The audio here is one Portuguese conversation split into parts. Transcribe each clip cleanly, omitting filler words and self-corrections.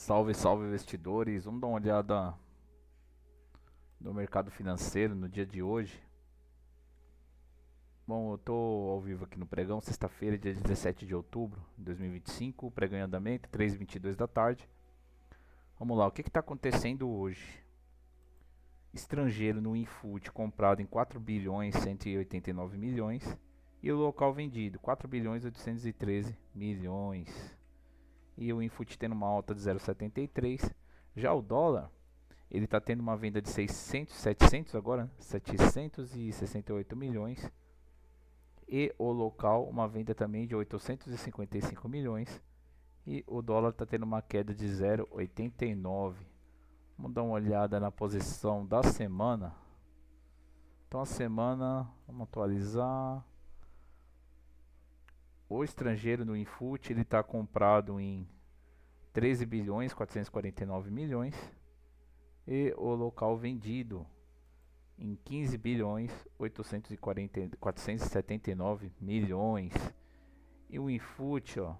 Salve, salve investidores. Vamos dar uma olhada no mercado financeiro no dia de hoje. Bom, eu tô ao vivo aqui no pregão, sexta-feira, dia 17 de outubro de 2025, pregão em andamento, 3h22 da tarde. Vamos lá, o que está acontecendo hoje? Estrangeiro no Infood comprado em 4 bilhões 189 milhões e o local vendido 4 bilhões 813 milhões. E o Infood tendo uma alta de 0,73. Já o dólar, ele está tendo uma venda de 700 agora, né? 768 milhões. E o local, uma venda também de 855 milhões. E o dólar está tendo uma queda de 0,89. Vamos dar uma olhada na posição da semana. Então a semana, vamos atualizar. O estrangeiro no Infood, ele está comprado em 13 bilhões 449 milhões. E o local vendido em 15 bilhões 479 milhões. E o Infood, ó,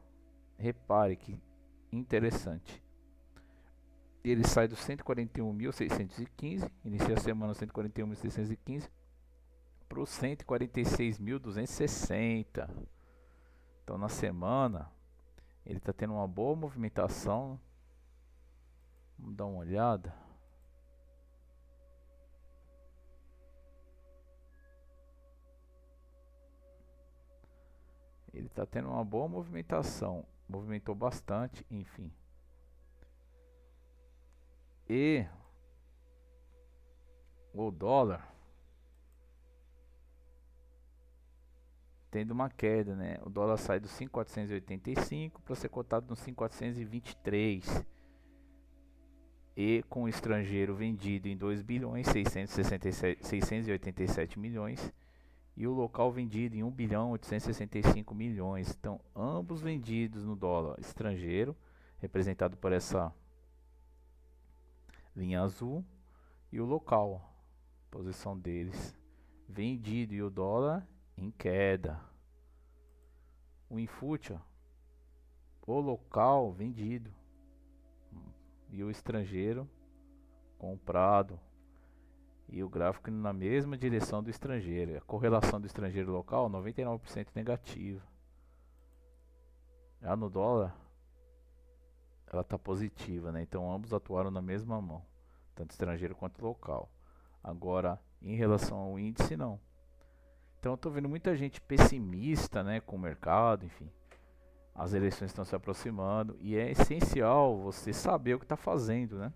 repare que interessante. Ele sai dos 141.615, inicia a semana 141.615 para os 146.260. Então na semana ele está tendo uma boa movimentação. Vamos dar uma olhada. Ele está tendo uma boa movimentação, movimentou bastante, enfim. E o dólar tendo uma queda, né? O dólar sai do 5.485 para ser cotado no 5.423. E com o estrangeiro vendido em 2 bilhões 687 milhões. E o local vendido em 1 bilhão 865 milhões. Então, ambos vendidos no dólar estrangeiro, representado por essa linha azul, e o local, posição deles, vendido, e o dólar em queda. O Infood, o local vendido e o estrangeiro comprado. E o gráfico indo na mesma direção do estrangeiro. A correlação do estrangeiro local 99% negativa. Já no dólar ela está positiva, né? Então ambos atuaram na mesma mão, tanto estrangeiro quanto local. Agora, em relação ao índice, não. Então eu estou vendo muita gente pessimista, né, com o mercado, enfim. As eleições estão se aproximando e é essencial você saber o que está fazendo, né?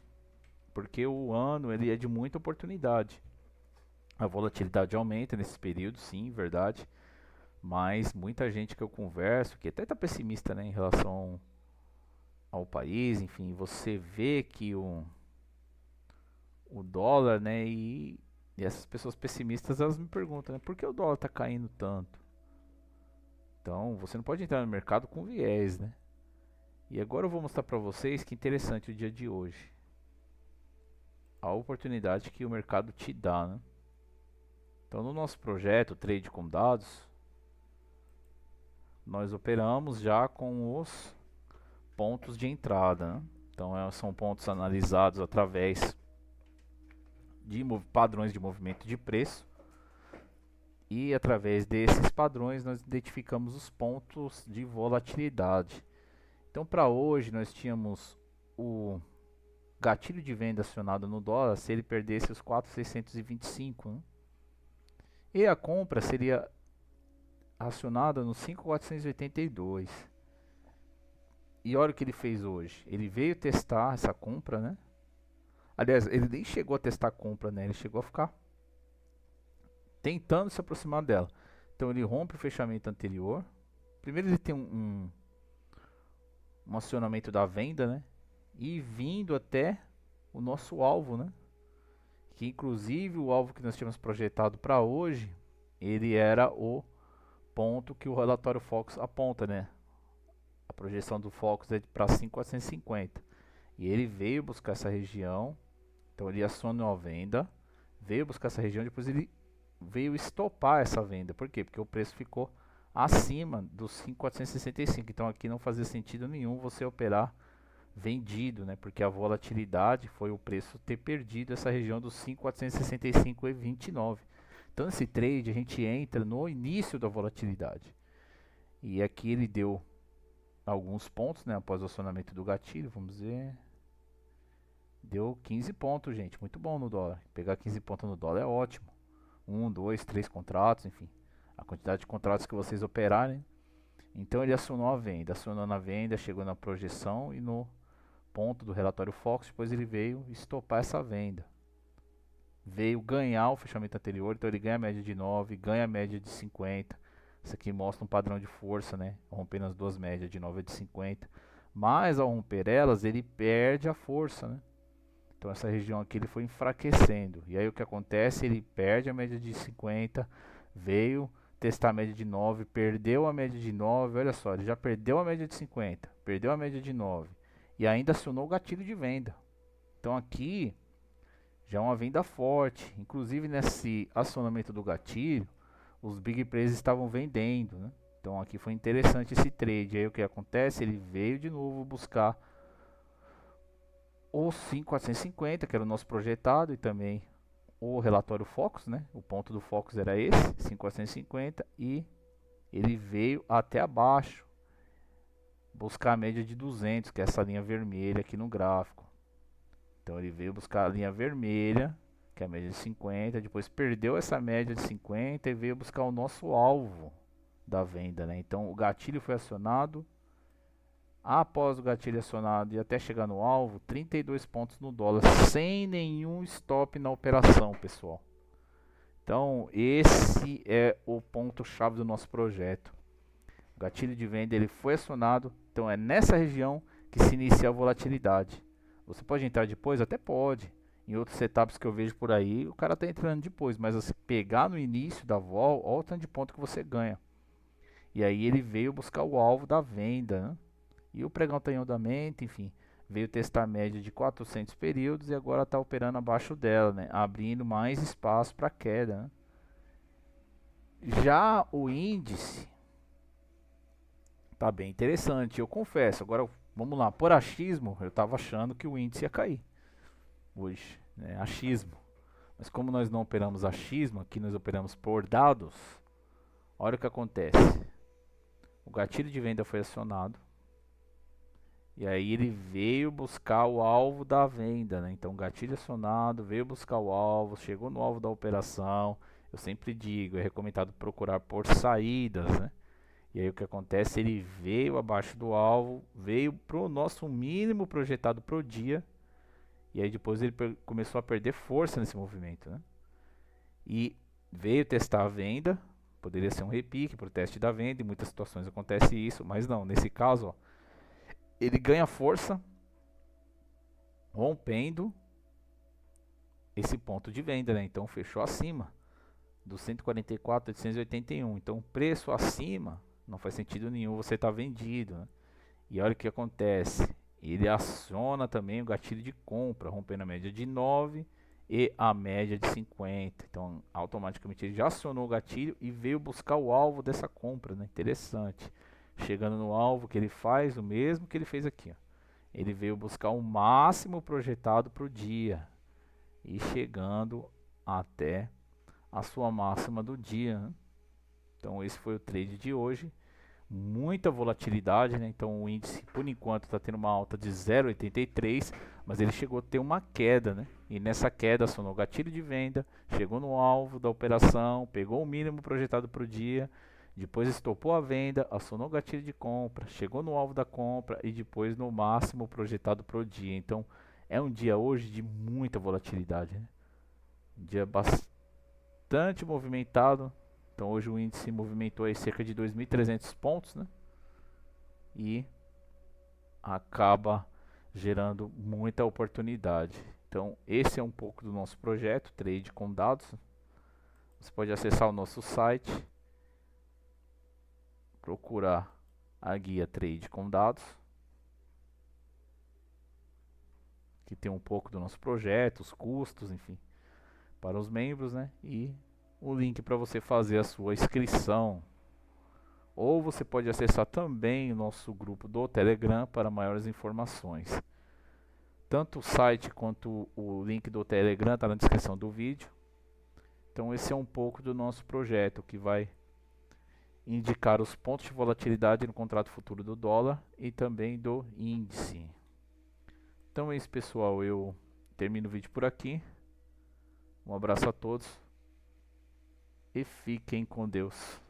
Porque o ano ele é de muita oportunidade. A volatilidade aumenta nesse período, sim, verdade. Mas muita gente que eu converso, que até está pessimista, né, em relação ao país, enfim, você vê que o dólar, né, e essas pessoas pessimistas, elas me perguntam, né, por que o dólar está caindo tanto? Então, você não pode entrar no mercado com viés, né? E agora eu vou mostrar para vocês que interessante o dia de hoje. A oportunidade que o mercado te dá, né? Então, no nosso projeto Trade com Dados, nós operamos já com os pontos de entrada, né? Então, são pontos analisados através de padrões de movimento de preço. E através desses padrões nós identificamos os pontos de volatilidade. Então para hoje nós tínhamos o gatilho de venda acionado no dólar se ele perdesse os 4.625, né? E a compra seria acionada no 5.482. E olha o que ele fez hoje. Ele veio testar essa compra, né? Aliás, ele nem chegou a testar a compra, né? Ele chegou a ficar tentando se aproximar dela. Então ele rompe o fechamento anterior. Primeiro ele tem um acionamento da venda, né? E vindo até o nosso alvo, né? Que inclusive o alvo que nós tínhamos projetado para hoje, ele era o ponto que o relatório Focus aponta, né? A projeção do Focus é para 5.450. E ele veio buscar essa região. Então ele acionou a venda, veio buscar essa região, depois ele veio estopar essa venda. Por quê? Porque o preço ficou acima dos 5.465. Então aqui não fazia sentido nenhum você operar vendido, né? Porque a volatilidade foi o preço ter perdido essa região dos 5.465,29. Então esse trade a gente entra no início da volatilidade. E aqui ele deu alguns pontos, né? Após o acionamento do gatilho, vamos ver. Deu 15 pontos, gente. Muito bom no dólar. Pegar 15 pontos no dólar é ótimo. 1, 2, 3 contratos, enfim. A quantidade de contratos que vocês operarem. Então ele acionou a venda. Acionou na venda, chegou na projeção e no ponto do relatório Fox, depois ele veio estopar essa venda. Veio ganhar o fechamento anterior, então ele ganha a média de 9, ganha a média de 50. Isso aqui mostra um padrão de força, né? Rompendo as duas médias de 9 e de 50. Mas ao romper elas, ele perde a força, né? Então essa região aqui ele foi enfraquecendo. E aí o que acontece? Ele perde a média de 50, veio testar a média de 9, perdeu a média de 9, olha só, ele já perdeu a média de 50, perdeu a média de 9 e ainda acionou o gatilho de venda. Então aqui já é uma venda forte. Inclusive nesse acionamento do gatilho, os big players estavam vendendo, né? Então aqui foi interessante esse trade. Aí o que acontece? Ele veio de novo buscar o 5.450, que era o nosso projetado, e também o relatório Focus, né? O ponto do Focus era esse, 5.450, e ele veio até abaixo, buscar a média de 200, que é essa linha vermelha aqui no gráfico. Então ele veio buscar a linha vermelha, que é a média de 50, depois perdeu essa média de 50 e veio buscar o nosso alvo da venda, né? Então o gatilho foi acionado. Após o gatilho acionado e até chegar no alvo, 32 pontos no dólar, sem nenhum stop na operação, pessoal. Então, esse é o ponto-chave do nosso projeto. O gatilho de venda ele foi acionado, então é nessa região que se inicia a volatilidade. Você pode entrar depois? Até pode. Em outros setups que eu vejo por aí, o cara está entrando depois, mas você pegar no início da vol, olha o tanto de ponto que você ganha. E aí ele veio buscar o alvo da venda, né? E o pregão está em andamento, enfim, veio testar a média de 400 períodos e agora está operando abaixo dela, né? Abrindo mais espaço para queda, né? Já o índice está bem interessante, eu confesso. Agora vamos lá, por achismo, eu estava achando que o índice ia cair hoje, né? Achismo. Mas como nós não operamos achismo, aqui nós operamos por dados, olha o que acontece. O gatilho de venda foi acionado. E aí ele veio buscar o alvo da venda, né? Então gatilho acionado, veio buscar o alvo, chegou no alvo da operação. Eu sempre digo, é recomendado procurar por saídas, né? E aí o que acontece? Ele veio abaixo do alvo, veio para o nosso mínimo projetado para o dia. E aí depois ele começou a perder força nesse movimento, né? E veio testar a venda, poderia ser um repique para o teste da venda, em muitas situações acontece isso, mas não, nesse caso, ó, ele ganha força rompendo esse ponto de venda, né? Então fechou acima do 144.881. Então preço acima não faz sentido nenhum, você está vendido, né? E olha o que acontece, ele aciona também o gatilho de compra, rompendo a média de 9 e a média de 50. Então automaticamente ele já acionou o gatilho e veio buscar o alvo dessa compra, né? Interessante. Chegando no alvo, que ele faz o mesmo que ele fez aqui, ó. Ele veio buscar o máximo projetado para o dia e chegando até a sua máxima do dia, né? Então esse foi o trade de hoje. Muita volatilidade, né? Então o índice por enquanto está tendo uma alta de 0,83, mas ele chegou a ter uma queda, né? E nessa queda acionou o gatilho de venda, chegou no alvo da operação, pegou o mínimo projetado para o dia. Depois estopou a venda, acionou o gatilho de compra, chegou no alvo da compra e depois no máximo projetado para o dia. Então é um dia hoje de muita volatilidade, né? Um dia bastante movimentado. Então hoje o índice movimentou aí cerca de 2.300 pontos, né? E acaba gerando muita oportunidade. Então esse é um pouco do nosso projeto, trade com dados. Você pode acessar o nosso site, procurar a guia Trade com dados, que tem um pouco do nosso projeto, os custos, enfim, para os membros, né? E o link para você fazer a sua inscrição. Ou você pode acessar também o nosso grupo do Telegram para maiores informações. Tanto o site quanto o link do Telegram está na descrição do vídeo. Então esse é um pouco do nosso projeto, que vai indicar os pontos de volatilidade no contrato futuro do dólar e também do índice. Então é isso, pessoal, eu termino o vídeo por aqui. Um abraço a todos e fiquem com Deus.